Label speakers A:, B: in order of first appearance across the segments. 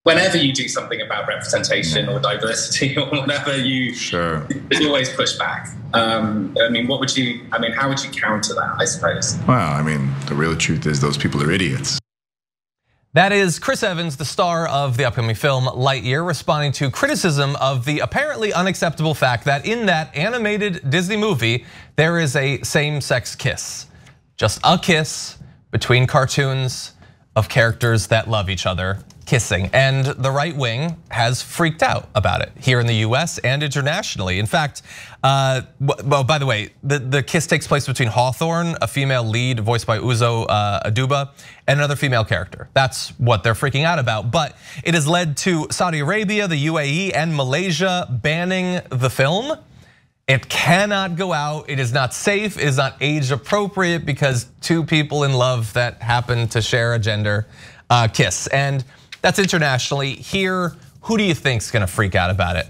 A: whenever you do something about representation or diversity or whatever, there's always pushback. I mean, how would you counter that, I suppose?
B: Well, I mean, the real truth is those people are idiots.
C: That is Chris Evans, the star of the upcoming film Lightyear, responding to criticism of the apparently unacceptable fact that in that animated Disney movie, there is a same-sex kiss. Just a kiss between cartoons of characters that love each other kissing. And the right wing has freaked out about it here in the US and internationally. In fact, well, by the way, the kiss takes place between Hawthorne, a female lead voiced by Uzo Aduba, and another female character. That's what they're freaking out about. But it has led to Saudi Arabia, the UAE, and Malaysia banning the film. It cannot go out, it is not safe, it is not age appropriate because two people in love that happen to share a gender kiss. And that's internationally. Here, who do you think's gonna freak out about it?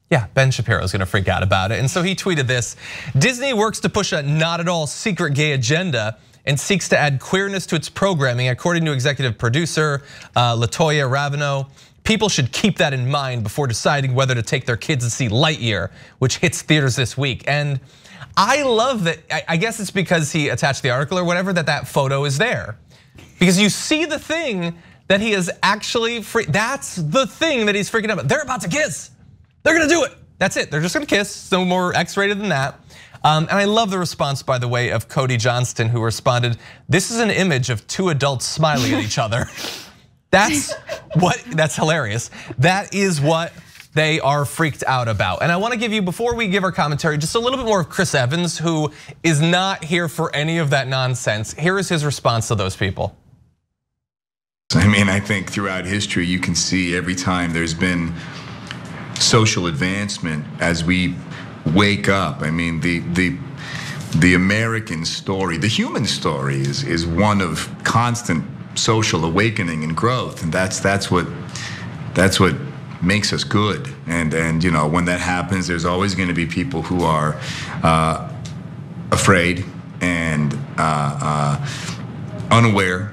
C: Yeah, Ben Shapiro's gonna freak out about it. And so he tweeted this: Disney works to push a not at all secret gay agenda and seeks to add queerness to its programming, according to executive producer Latoya Ravino. People should keep that in mind before deciding whether to take their kids to see Lightyear, which hits theaters this week. And I love that, I guess it's because he attached the article or whatever, that photo is there. Because you see the thing that he is actually, that's the thing that he's freaking out about. They're about to kiss, they're gonna do it. That's it, they're just gonna kiss, no more X-rated than that. And I love the response, by the way, of Cody Johnston, who responded, "This is an image of two adults smiling at each other." That's hilarious. That is what they are freaked out about. And I wanna give you, before we give our commentary, just a little bit more of Chris Evans, who is not here for any of that nonsense. Here is his response to those people.
B: I mean, I think throughout history, you can see every time there's been social advancement as we wake up. I mean, the American story, the human story is one of constant social awakening and growth, and that's what makes us good. And you know, when that happens, there's always going to be people who are afraid and unaware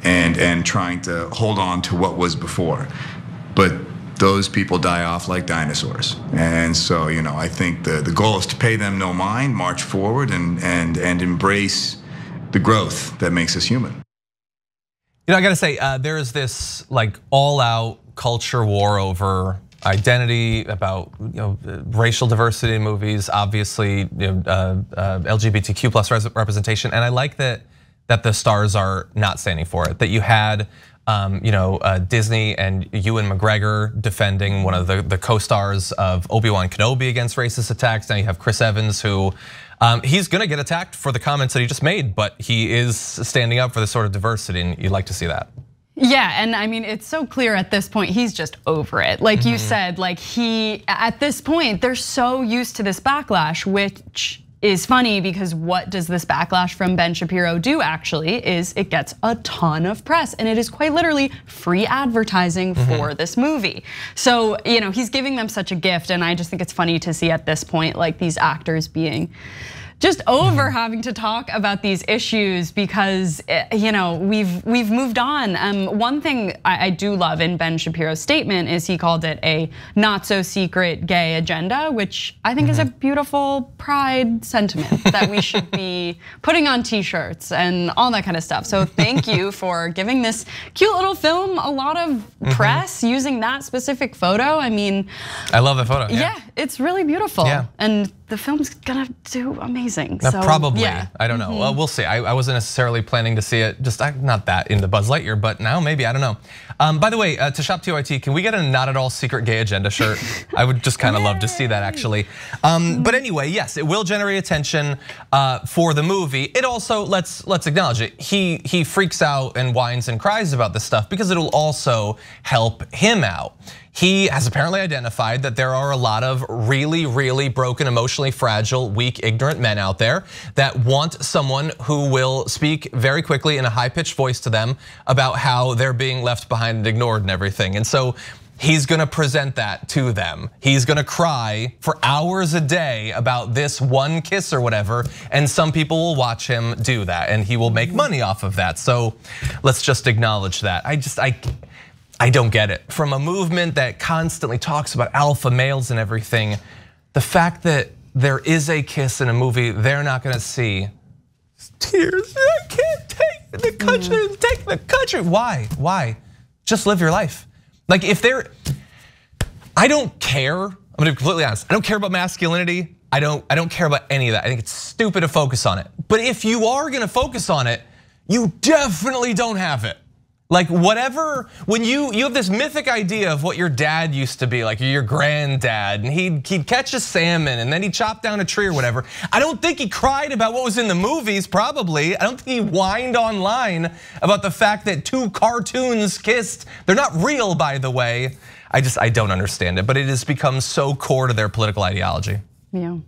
B: and trying to hold on to what was before. But those people die off like dinosaurs. And so, you know, I think the goal is to pay them no mind, march forward and embrace the growth that makes us human.
C: You know, I gotta say, there is this like all-out culture war over identity, about racial diversity in movies, obviously LGBTQ plus representation, and I like that the stars are not standing for it. That you had Disney and Ewan McGregor defending one of the co-stars of Obi-Wan Kenobi against racist attacks. Now you have Chris Evans, who he's gonna get attacked for the comments that he just made, but he is standing up for this sort of diversity, and you like to see that.
D: Yeah, and I mean, it's so clear at this point, he's just over it. Like you said, like at this point, they're so used to this backlash, which is funny because what does this backlash from Ben Shapiro do actually is it gets a ton of press, and it is quite literally free advertising for this movie. So, he's giving them such a gift, and I just think it's funny to see at this point like these actors being just over having to talk about these issues because we've moved on. One thing I do love in Ben Shapiro's statement is he called it a not so secret gay agenda, which I think is a beautiful pride sentiment that we should be putting on t-shirts and all that kind of stuff. So thank you for giving this cute little film a lot of press using that specific photo. I mean,
C: I love the photo.
D: Yeah, it's really beautiful.
C: Yeah.
D: And the film's gonna do amazing. So,
C: probably,
D: yeah.
C: I don't know. Well, we'll see. I wasn't necessarily planning to see it. Just I'm not that into Buzz Lightyear, but now maybe, I don't know. By the way, to Shop TYT, can we get a not at all secret gay agenda shirt? I would just kind of love to see that actually. But anyway, yes, it will generate attention for the movie. It also, let's acknowledge it. He freaks out and whines and cries about this stuff because it'll also help him out. He has apparently identified that there are a lot of really, really broken, emotionally fragile, weak, ignorant men out there that want someone who will speak very quickly in a high-pitched voice to them about how they're being left behind and ignored and everything. And so he's gonna present that to them. He's gonna cry for hours a day about this one kiss or whatever, and some people will watch him do that, and he will make money off of that. So let's just acknowledge that. I don't get it. From a movement that constantly talks about alpha males and everything, the fact that there is a kiss in a movie they're not gonna see, tears, I can't take the country, take the country. Why? Just live your life. Like if I don't care, I'm gonna be completely honest, I don't care about masculinity. I don't care about any of that. I think it's stupid to focus on it. But if you are gonna focus on it, you definitely don't have it. Like whatever, when you have this mythic idea of what your dad used to be, like your granddad, and he'd catch a salmon and then he'd chop down a tree or whatever. I don't think he cried about what was in the movies, probably. I don't think he whined online about the fact that two cartoons kissed. They're not real, by the way. I don't understand it, but it has become so core to their political ideology.
D: Yeah.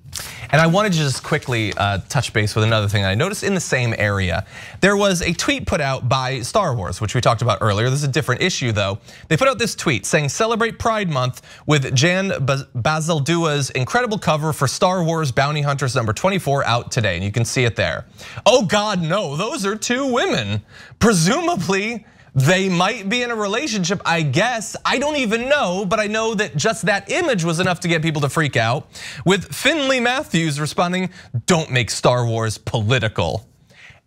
C: And I wanted to just quickly touch base with another thing I noticed in the same area. There was a tweet put out by Star Wars, which we talked about earlier. This is a different issue though. They put out this tweet saying, celebrate Pride Month with Jan Bazaldua's incredible cover for Star Wars Bounty Hunters number 24 out today. And you can see it there. Oh God, no, those are two women. Presumably, they might be in a relationship, I guess. I don't even know, but I know that just that image was enough to get people to freak out. With Finley Matthews responding, don't make Star Wars political.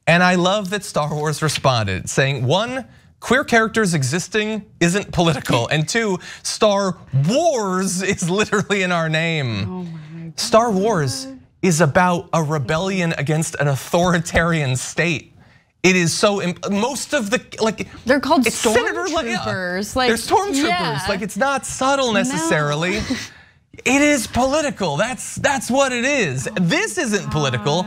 C: And I love that Star Wars responded, saying, one, queer characters existing isn't political, and two, Star Wars is literally in our name.
D: Oh my God.
C: Star Wars is about a rebellion against an authoritarian state. It is so, most of the, like,
D: they're called stormtroopers.
C: They're stormtroopers, like it's not subtle necessarily. No. It is political, that's what it is. This isn't political.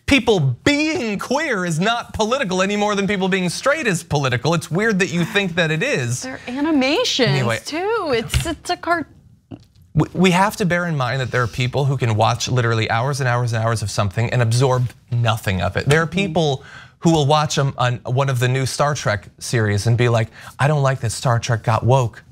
C: People being queer is not political any more than people being straight is political. It's weird that you think that it is.
D: They're animations too, it's a cartoon.
C: We have to bear in mind that there are people who can watch literally hours and hours and hours of something and absorb nothing of it. There are people who will watch them on one of the new Star Trek series and be like, I don't like that Star Trek got woke.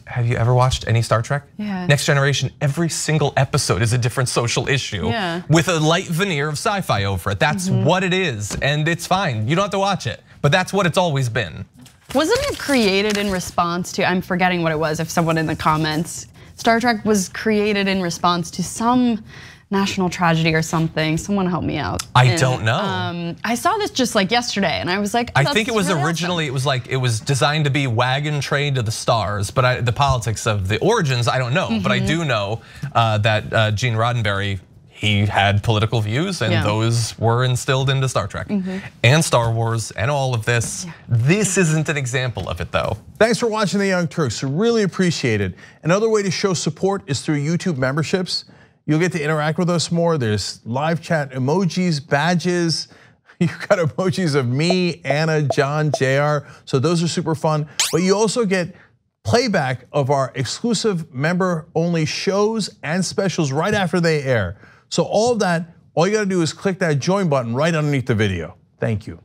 C: Have you ever watched any Star Trek?
D: Yeah.
C: Next Generation, every single episode is a different social issue with a light veneer of sci-fi over it. That's what it is, and it's fine. You don't have to watch it, but that's what it's always been.
D: Wasn't it created in response to, I'm forgetting what it was, if someone in the comments, Star Trek was created in response to some national tragedy or something. Someone help me out.
C: I don't know.
D: I saw this just like yesterday and I was like,
C: I think it was really originally, awesome. It was designed to be Wagon Train to the Stars, but the politics of the origins, I don't know. But I do know that Gene Roddenberry, he had political views and those were instilled into Star Trek and Star Wars and all of this. This isn't an example of it though.
E: Thanks for watching The Young Turks, really appreciate it. Another way to show support is through YouTube memberships. You'll get to interact with us more. There's live chat emojis, badges. You've got emojis of me, Anna, John, JR. So those are super fun. But you also get playback of our exclusive member-only shows and specials right after they air. So all of that, all you gotta do is click that join button right underneath the video. Thank you.